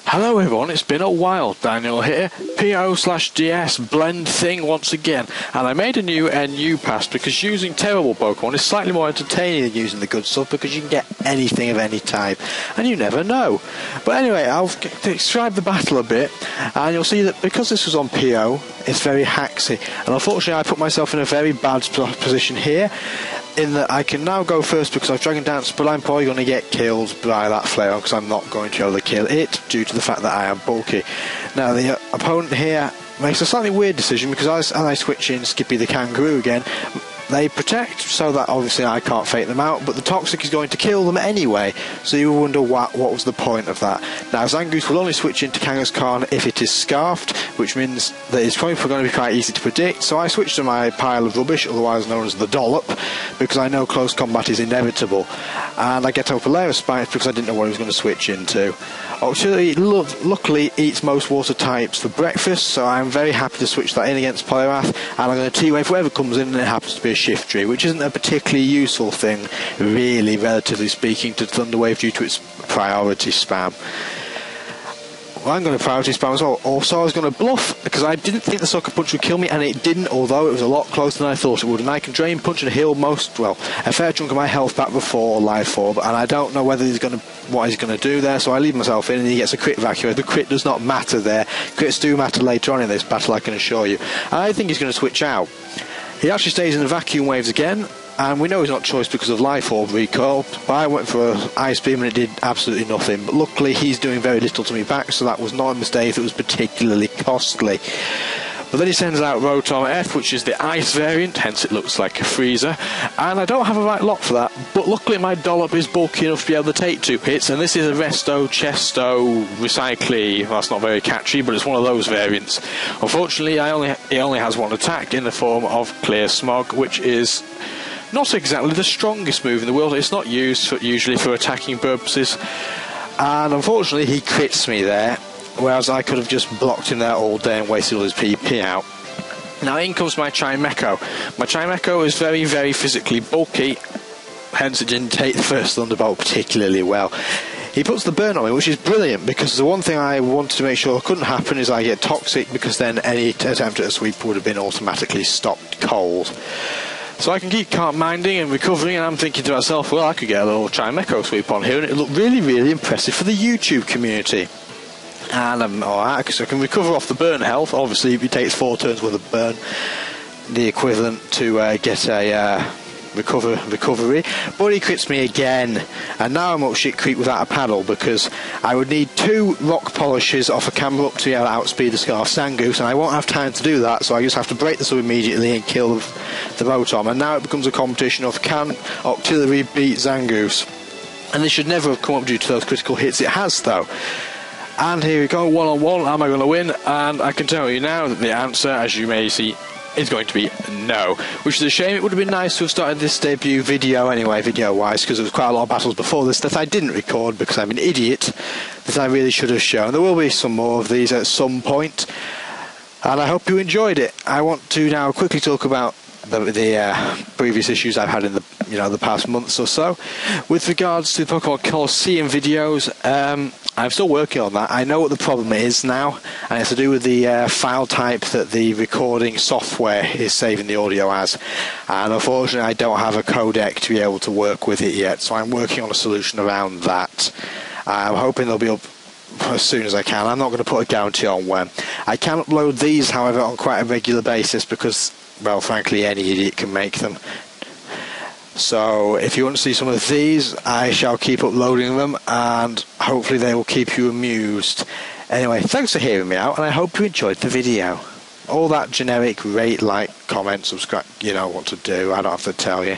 Hello everyone, it's been a while, Daniel here, PO/DS blend thing once again, and I made a new NU pass because using terrible Pokemon is slightly more entertaining than using the good stuff because you can get anything of any type, and you never know. But anyway, I'll describe the battle a bit, and you'll see that because this was on PO, it's very haxy, and unfortunately I put myself in a very bad position here, in that I can now go first because I've Dragon Dance, but I'm probably going to get killed by that Flareon because I'm not going to be able to kill it due to the fact that I am bulky. Now the opponent here makes a slightly weird decision because as I switch in Skippy the Kangaroo again, they protect so that obviously I can't fake them out, but the Toxic is going to kill them anyway, so you wonder what was the point of that. Now Zangoose will only switch into Kangaskhan if it is Scarfed, which means that it's probably going to be quite easy to predict, so I switch to my pile of rubbish, otherwise known as the Dollop, because I know close combat is inevitable, and I get over Layer of Spikes because I didn't know what he was going to switch into. Auxiliary luckily eats most water types for breakfast, so I'm very happy to switch that in against Poliwrath, and I'm going to T-Wave whoever comes in, and it happens to be a Shiftry, which isn't a particularly useful thing, really, relatively speaking, to Thunderwave due to its priority spam. Well, I'm going to priority spam as well. Also, I was going to bluff because I didn't think the Sucker Punch would kill me, and it didn't, although it was a lot closer than I thought it would. And I can Drain Punch and heal a fair chunk of my health back before Life Orb, and I don't know whether what he's going to do there, so I leave myself in and he gets a crit evacuate. The crit does not matter there. Crits do matter later on in this battle, I can assure you. I think he's going to switch out. He actually stays in the Vacuum Waves again, and we know he's not choice because of Life Orb recoil, but I went for an Ice Beam and it did absolutely nothing. But luckily he's doing very little to me back, so that was not a mistake, it was particularly costly. But then he sends out Rotom F, which is the Ice variant, hence it looks like a Freezer, and I don't have a right lock for that, but luckily my Dollop is bulky enough to be able to take 2 hits, and this is a Resto, Chesto, Recycly. Well, that's not very catchy, but it's one of those variants. Unfortunately, it only has one attack in the form of Clear Smog, which is not exactly the strongest move in the world. It's not used usually for attacking purposes, and unfortunately he crits me there, whereas I could have just blocked him there all day and wasted all his PP out. Now in comes my Chimecho. My Chimecho is very, very physically bulky, hence it didn't take the first Thunderbolt particularly well. He puts the burn on me, which is brilliant, because the one thing I wanted to make sure couldn't happen is I get Toxic, because then any attempt at a sweep would have been automatically stopped cold. So I can keep calm minding and recovering, and I'm thinking to myself, well, I could get a little Chimecho sweep on here, and it looked really, really impressive for the YouTube community. And I'm alright, because I can recover off the burn health. Obviously, if it takes 4 turns with a burn, the equivalent to get a recovery. But he crits me again, and now I'm up shit creek without a paddle, because I would need 2 rock polishes off a camera up to be able to outspeed the Scarf Zangoose, and I won't have time to do that, so I just have to break this up immediately and kill the Rotom. And now it becomes a competition of can Octillery beat Zangoose, and this should never have come up due to those critical hits. It has though. And here we go, 1-on-1, am I going to win? And I can tell you now that the answer, as you may see, is going to be no, which is a shame. It would have been nice to have started this debut video anyway, video-wise, because there was quite a lot of battles before this that I didn't record because I'm an idiot, that I really should have shown. There will be some more of these at some point, and I hope you enjoyed it. I want to now quickly talk about the previous issues I've had in the past months or so. With regards to the Pokemon Colosseum videos, I'm still working on that. I know what the problem is now, and it's to do with the file type that the recording software is saving the audio as, and unfortunately I don't have a codec to be able to work with it yet, so I'm working on a solution around that. I'm hoping they'll be up as soon as I can. I'm not going to put a guarantee on when. I can upload these, however, on quite a regular basis because, well, frankly, any idiot can make them. So if you want to see some of these, I shall keep uploading them, and hopefully they will keep you amused. Anyway, thanks for hearing me out, and I hope you enjoyed the video. All that generic rate, like, comment, subscribe, you know what to do, I don't have to tell you.